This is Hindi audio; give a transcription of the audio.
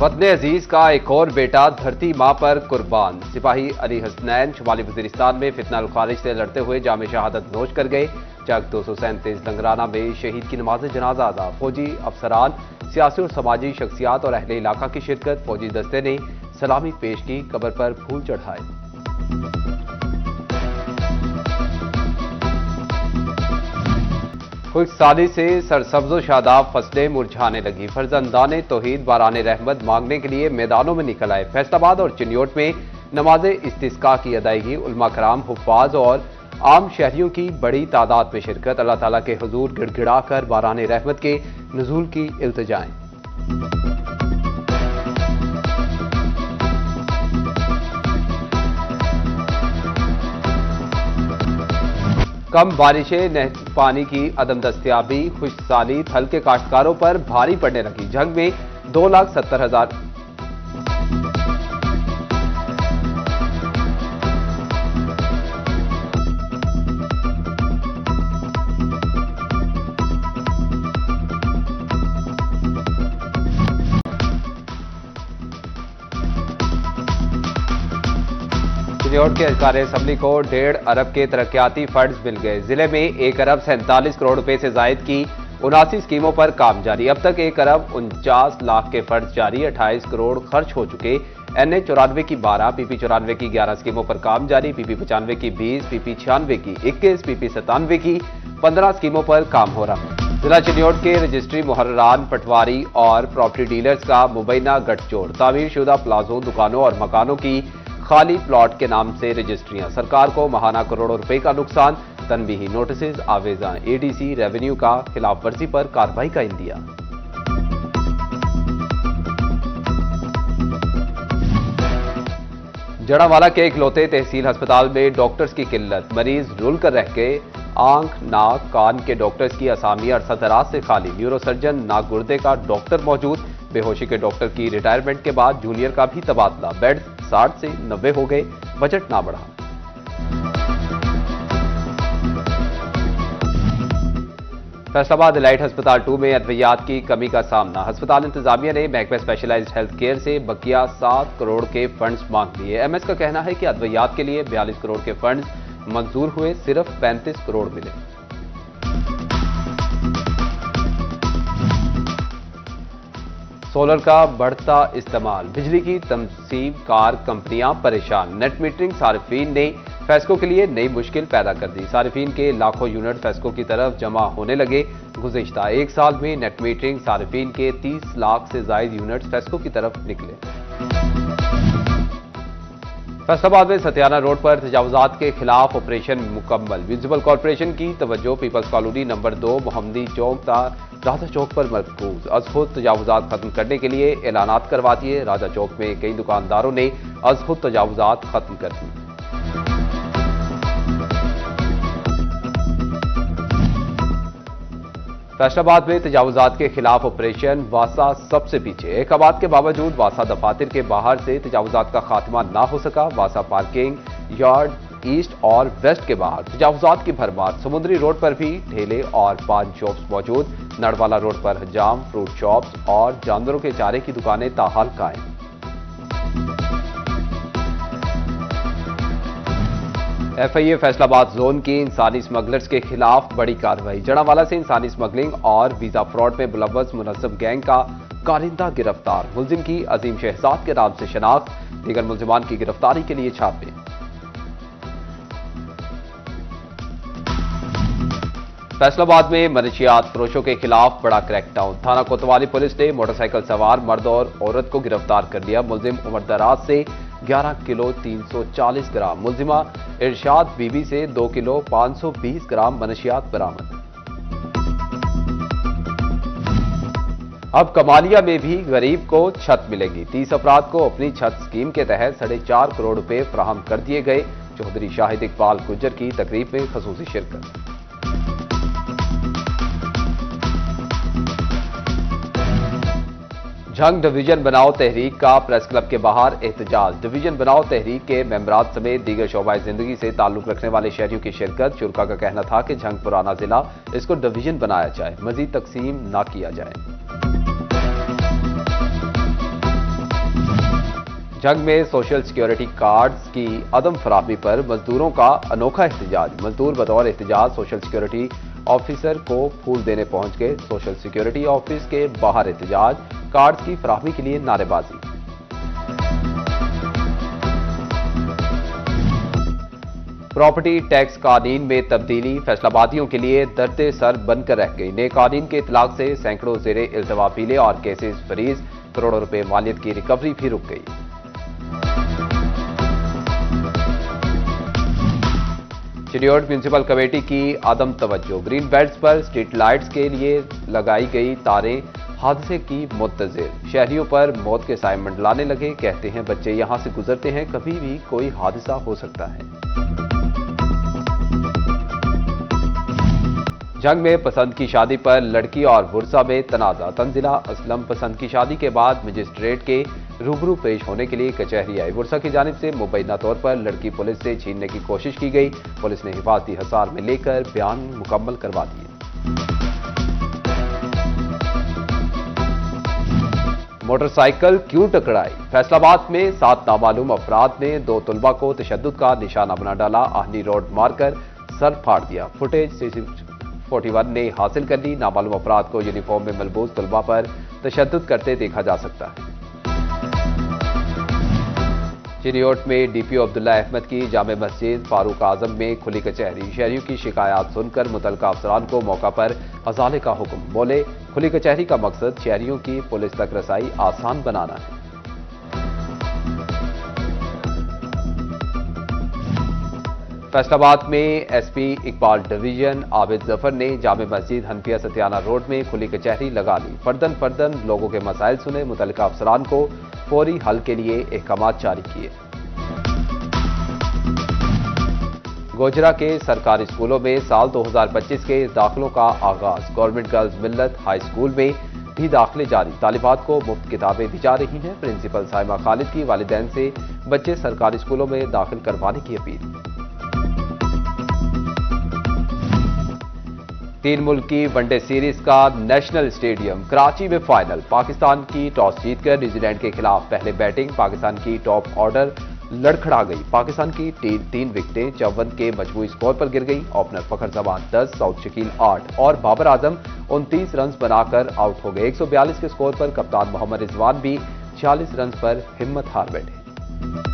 वतन अजीज का एक और बेटा धरती मां पर कुर्बान। सिपाही अली हसनैन शुमाली वजीरिस्तान में फितना खारिज से लड़ते हुए जाम शहादत नोश कर गए। चक 237 लंगराना में शहीद की नमाज जनाजा अदा। फौजी अफसरान, सियासी और समाजी शख्सियात और अहले इलाका की शिरकत। फौजी दस्ते ने सलामी पेश की, कब्र पर फूल चढ़ाए। खुशसाली से सरसब्ज़ शादाब फसलें मुरझाने लगी। फर्जंदाने तौहीद बाराने रहमत मांगने के लिए मैदानों में निकल आए। फैसलाबाद और चिन्योट में नमाज इस्तिस्का की अदायगी। उलमा कराम, हुफ्फाज और आम शहरियों की बड़ी तादाद में शिरकत। अल्लाह ताला के हुजूर गिड़गिड़ाकर बाराने रहमत के नुज़ूल की इल्तिजाएं। कम बारिशें, पानी की अदम दस्तियाबी, खुशसाली फल के काश्तकारों पर भारी पड़ने लगी। झंग में 2,70,000 चिन्योट के अधिकारी असम्बली को 1.5 अरब के तरक्याती फंड्स मिल गए। जिले में 1 अरब 47 करोड़ रुपए से जायद की 79 स्कीमों पर काम जारी। अब तक 1 अरब 49 लाख के फंड्स जारी। 28 करोड़ खर्च हो चुके। NH 94 की 12, PP 94 की 11 स्कीमों पर काम जारी। PP 95 की 20, PP 96 की 21, PP 97 की 15 स्कीमों पर काम हो रहा। जिला चिन्योट के रजिस्ट्री मुहर्ररान, पटवारी और प्रॉपर्टी डीलर्स का मुबैना गठजोड़। तामीर शुदा प्लाजों, दुकानों और मकानों की खाली प्लॉट के नाम से रजिस्ट्रियां। सरकार को महाना करोड़ों रुपए का नुकसान। तनबीही नोटिस, आवेजा ADC रेवेन्यू का खिलाफ वर्जी पर कार्रवाई का इंदिया। जड़ावाला के इकलौते तहसील अस्पताल में डॉक्टर्स की किल्लत। मरीज रुल कर रह गए। आंख, नाक, कान के डॉक्टर्स की असामी अरसा दराज से खाली। न्यूरोसर्जन, नाक गुर्दे का डॉक्टर मौजूद। बेहोशी के डॉक्टर की रिटायरमेंट के बाद जूनियर का भी तबादला। बेड 60 से 90 हो गए। बजट ना बढ़ा। फैसलाबाद एलाइट अस्पताल 2 में अद्वियात की कमी का सामना। अस्पताल इंतजामिया ने महकमा स्पेशलाइज्ड हेल्थ केयर से बकिया 7 करोड़ के फंड्स मांग लिए। MS का कहना है कि अद्वियात के लिए 42 करोड़ के फंड्स मंजूर हुए, सिर्फ 35 करोड़ मिले। सोलर का बढ़ता इस्तेमाल। बिजली की तमसीब कार कंपनियां परेशान। नेट मीटरिंग सार्फिन ने फैसको के लिए नई मुश्किल पैदा कर दी। सार्फिन के लाखों यूनिट फैसको की तरफ जमा होने लगे। गुज़िश्ता 1 साल में नेट मीटरिंग सार्फिन के 30 लाख से ज्यादा यूनिट फैसको की तरफ निकले। फैसलाबाद में सत्याना रोड पर तजावुजात के खिलाफ ऑपरेशन मुकम्मल। म्यूनिसिपल कॉर्पोरेशन की तवज्जो पीपल्स कॉलोनी नंबर 2 मोहम्मदी चौक राजा चौक पर मरकूज। अज खुद तजावुजात खत्म करने के लिए ऐलानात करवा दिए। राजा चौक में कई दुकानदारों ने अज खुद तजावुजात खत्म कर दी। फैसलाबाद में तजावुजात के खिलाफ ऑपरेशन। वासा सबसे पीछे। एहकामात के बावजूद वासा दफातर के बाहर से तजावुजात का खात्मा ना हो सका। वासा पार्किंग यार्ड ईस्ट और वेस्ट के बाहर तजावुजात की भरमार। समुद्री रोड पर भी ठेले और पान शॉप्स मौजूद। नड़वाला रोड पर हजाम, फ्रूट शॉप्स और जानवरों के चारे की दुकानें ताहाल कायम। FIA फैसलाबाद जोन की इंसानी स्मगलर्स के खिलाफ बड़ी कार्रवाई। जड़ावाला से इंसानी स्मगलिंग और वीजा फ्रॉड में मुलव्वस मुनस्सब गैंग का कारिंदा गिरफ्तार। मुलजिम की अजीम शहजाद के नाम से शनाख्त। दीगर मुलजिमान की गिरफ्तारी के लिए छापे। फैसलाबाद में मनशियात फरोशों के खिलाफ बड़ा क्रैकडाउन। थाना कोतवाली पुलिस ने मोटरसाइकिल सवार मर्द और औरत को गिरफ्तार कर लिया। मुलजिम उमरदराज से 11 किलो 340 ग्राम, मुलजिमा इरशाद बीबी से 2 किलो 520 ग्राम मनशियात बरामद। अब कमालिया में भी गरीब को छत मिलेगी। 30 अफराद को अपनी छत स्कीम के तहत 4.5 करोड़ रुपए फराहम कर दिए गए। चौधरी शाहिद इकबाल गुज्जर की तकरीब में खसूसी शिरकत। झंग डिवीजन बनाओ तहरीक का प्रेस क्लब के बाहर एहतजाज। डिवीजन बनाओ तहरीक के मेंबरात समेत दीगर शोबाए जिंदगी से ताल्लुक रखने वाले शहरियों की शिरकत। शुरका का कहना था कि झंग पुराना जिला, इसको डिवीजन बनाया जाए, मजीद तकसीम ना किया जाए। जंग में सोशल सिक्योरिटी कार्ड्स की अदम फराहमी पर मजदूरों का अनोखा एहतजाज। मजदूर बतौर एहतजाज सोशल सिक्योरिटी ऑफिसर को फूल देने पहुंच गए। सोशल सिक्योरिटी ऑफिस के बाहर एहतजाज, कार्ड्स की फराहमी के लिए नारेबाजी। प्रॉपर्टी टैक्स कानून में तब्दीली फैसलाबादियों के लिए दर्दे सर बनकर रह गई। नए कानून के इतलाक से सैकड़ों जेरे इल्तवा पीले और केसेस फरीज, करोड़ों रुपए मालियत की रिकवरी भी रुक गई। चिड़ियोट म्यूनिसिपल कमेटी की आदम तवज्जो। ग्रीन बेल्ट्स पर स्ट्रीट लाइट्स के लिए लगाई गई तारें हादसे की मुंतजिर। शहरियों पर मौत के साए मंडलाने लगे। कहते हैं बच्चे यहां से गुजरते हैं, कभी भी कोई हादसा हो सकता है। जंग में पसंद की शादी पर लड़की और बुरसा में तनाजा। तंजिला असलम पसंद की शादी के बाद मजिस्ट्रेट के रूबरू पेश होने के लिए कचहरी आई। बुरसा की जानिब से मुबैना तौर पर लड़की पुलिस से छीनने की कोशिश की गई। पुलिस ने हिफाजती हिसार में लेकर बयान मुकम्मल करवा दिए। मोटरसाइकिल क्यों टकराई? फैसलाबाद में 7 नामालूम अफराद ने 2 तुलबा को तशद्दुद का निशाना बना डाला। आहनी रोड मारकर सर फाड़ दिया। फुटेज CC41 ने हासिल कर ली। नामालूम अफराद को यूनिफॉर्म में मलबूस तुलबा पर तशद्दुद करते देखा जा सकता है। चिड़ियोट में DPO अब्दुल्ला अहमद की जामे मस्जिद फारूक आजम में खुली कचहरी। शहरियों की शिकायत सुनकर मुतलका अफसरान को मौका पर अजाले का हुक्म। बोले, खुली कचहरी का मकसद शहरियों की पुलिस तक रसाई आसान बनाना है। फैसलाबाद में SP इकबाल डिवीजन आबिद जफर ने जामे मस्जिद हनफिया सतियाना रोड में खुली कचहरी लगा ली। फर्दन फर्दन लोगों के मसाइल सुने। मुतल्लिका अफसरान को फौरी हल के लिए अहकामात जारी किए। गोजरा के सरकारी स्कूलों में साल 2025 के दाखिलों का आगाज। गवर्नमेंट गर्ल्स मिल्लत हाई स्कूल में भी दाखिले जारी। तालिबात को मुफ्त किताबें दी जा रही हैं। प्रिंसिपल साइमा खालिद की वालिदैन से बच्चे सरकारी स्कूलों में दाखिल करवाने की अपील। 3 मुल्की वनडे सीरीज का नेशनल स्टेडियम कराची में फाइनल। पाकिस्तान की टॉस जीतकर न्यूजीलैंड के खिलाफ पहले बैटिंग। पाकिस्तान की टॉप ऑर्डर लड़खड़ा गई। पाकिस्तान की टीम 3 विकेटें 54 के मजमूई स्कोर पर गिर गई। ओपनर फखर जमान 10, सऊद शकील 8 और बाबर आजम 29 रन बनाकर आउट हो गए। 142 के स्कोर पर कप्तान मोहम्मद रिजवान भी 46 रन पर हिम्मत हार बैठे।